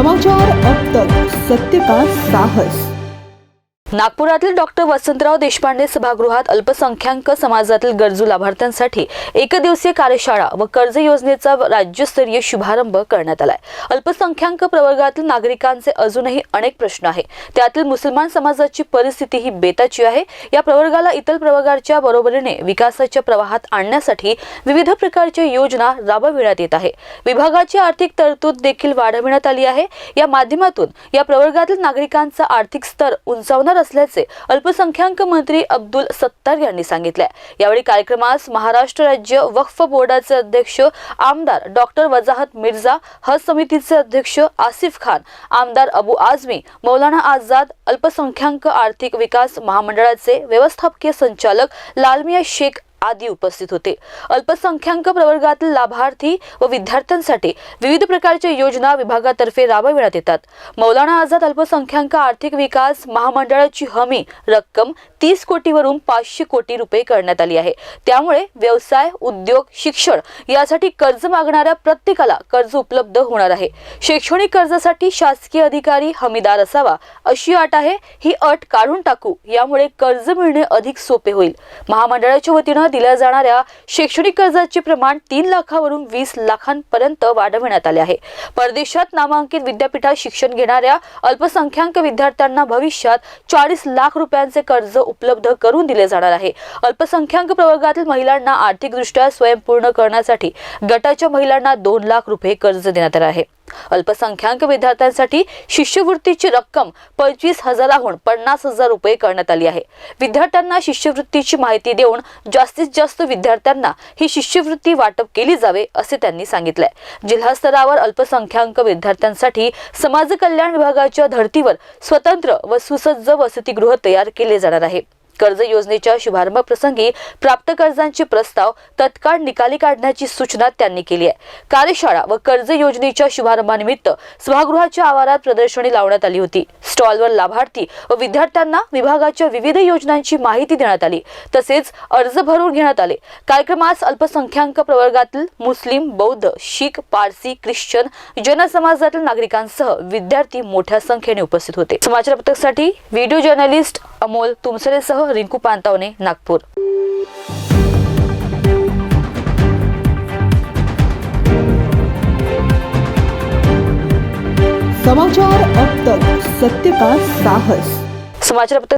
समाचार अब तक, सत्य का साहस। नागपुरातील डॉक्टर वसंतराव देशपांडे सभागृहात अल्पसंख्याक समाजातील गरजू लाभार्थ्यांसाठी एकदिवसीय कार्यशाळा व कर्ज योजनेचा राज्यस्तरीय शुभारंभ करण्यात आलाय। अल्पसंख्याक प्रवर्गातील नागरिकांचे अजूनही अनेक प्रश्न आहेत। त्यातील मुसलमान समाजाची परिस्थिती ही बेताची आहे। या प्रवर्गाला इतर प्रवर्गाच्या बरोबरीने विकासाच्या प्रवाहात आणण्यासाठी विविध प्रकारच्या योजना राबविण्यात येत आहे। विभागाची आर्थिक तरतूद देखील वाढविण्यात आली आहे। या माध्यमातून या प्रवर्गातील नागरिकांचा आर्थिक स्तर उंचावणार असल्याचे अल्पसंख्याक मंत्री अब्दुल सत्तार यांनी सांगितले। यावेळी कार्यक्रमास महाराष्ट्र राज्य वक्फ बोर्डाचे अध्यक्ष आमदार डॉक्टर वजाहत मिर्झा, हज समितीचे अध्यक्ष आसिफ खान, आमदार अबू आझमी, मौलाना आझाद, अल्पसंख्याक आर्थिक विकास महामंडळाचे व्यवस्थापकीय संचालक लालमिया शेख आदी उपस्थित होते। अल्पसंख्याक प्रवर्गातील लाभार्थी व विद्यार्थ्यांसाठी विविध प्रकारच्या योजना विभागातर्फे राबविण्यात येतात। मौलाना आझाद अल्पसंख्याक आर्थिक विकास महामंडळाची हमी रक्कम 30 कोटीवरून 500 कोटी रुपये करण्यात आली आहे। त्यामुळे व्यवसाय, उद्योग, शिक्षण यासाठी कर्ज मागणाऱ्या प्रत्येकाला कर्ज उपलब्ध होणार आहे। शैक्षणिक कर्जासाठी शासकीय अधिकारी हमीदार असावा अशी अट आहे। ही अट काढून टाकू, यामुळे कर्ज मिळणे अधिक सोपे होईल। महामंडळाच्या वतीने दिल्या जाणाऱ्या शैक्षणिक कर्जाचे प्रमाण 3 लाखावरून 20 लाखांपर्यंत वाढवण्यात आले आहे। परदेशात नामांकित विद्यापीठात शिक्षण घेणाऱ्या अल्पसंख्याक विद्यार्थ्यांना भविष्यात 40 लाख रुपयांचे कर्ज उपलब्ध करून दिले जाणार आहे। अल्पसंख्याक प्रवर्गातील महिलांना आर्थिकदृष्ट्या स्वयंपूर्ण करण्यासाठी गटाच्या महिलांना 2 लाख रुपये कर्ज देण्यात आले आहे। अल्पसंख्याक विद्यार्थ्यांसाठी शिष्यवृत्तीची रक्कम 25,000हून 50,000 रुपये करण्यात आली आहे। विद्यार्थ्यांना शिष्यवृत्तीची माहिती देऊन जास्तीत जास्त विद्यार्थ्यांना ही शिष्यवृत्ती वाटप केली जावे असे त्यांनी सांगितले। जिल्हा स्तरावर अल्पसंख्याक विद्यार्थ्यांसाठी समाज कल्याण विभागाच्या धर्तीवर स्वतंत्र व सुसज्ज वसतिगृह तयार केले जाणार आहे। कर्ज योजनेच्या शुभारंभ प्रसंगी प्राप्त कर्जांचे प्रस्ताव तत्काळ निकाली काढण्याची सूचना त्यांनी केली आहे। कार्यशाळा व कर्ज योजनेच्या शुभारंभानिमित्त सभागृहाच्या आवारात प्रदर्शनी लावण्यात आली होती। स्टॉलवर लाभार्थी व विद्यार्थ्यांना विभागाच्या विविध योजनांची माहिती देण्यात आली, तसेच अर्ज भरून घेण्यात आले। कार्यक्रमास अल्पसंख्याक प्रवर्गातील मुस्लिम, बौद्ध, शीख, पारसी, ख्रिश्चन जनसमाजातील नागरिकांसह विद्यार्थी मोठ्या संख्येने उपस्थित होते। समाचार पत्रकासाठी व्हिडिओ जर्नलिस्ट अमोल तुमसरेसह रिंकू पांतावने, नागपूर। समाचार अब तक, सत्य का साहस। समाचार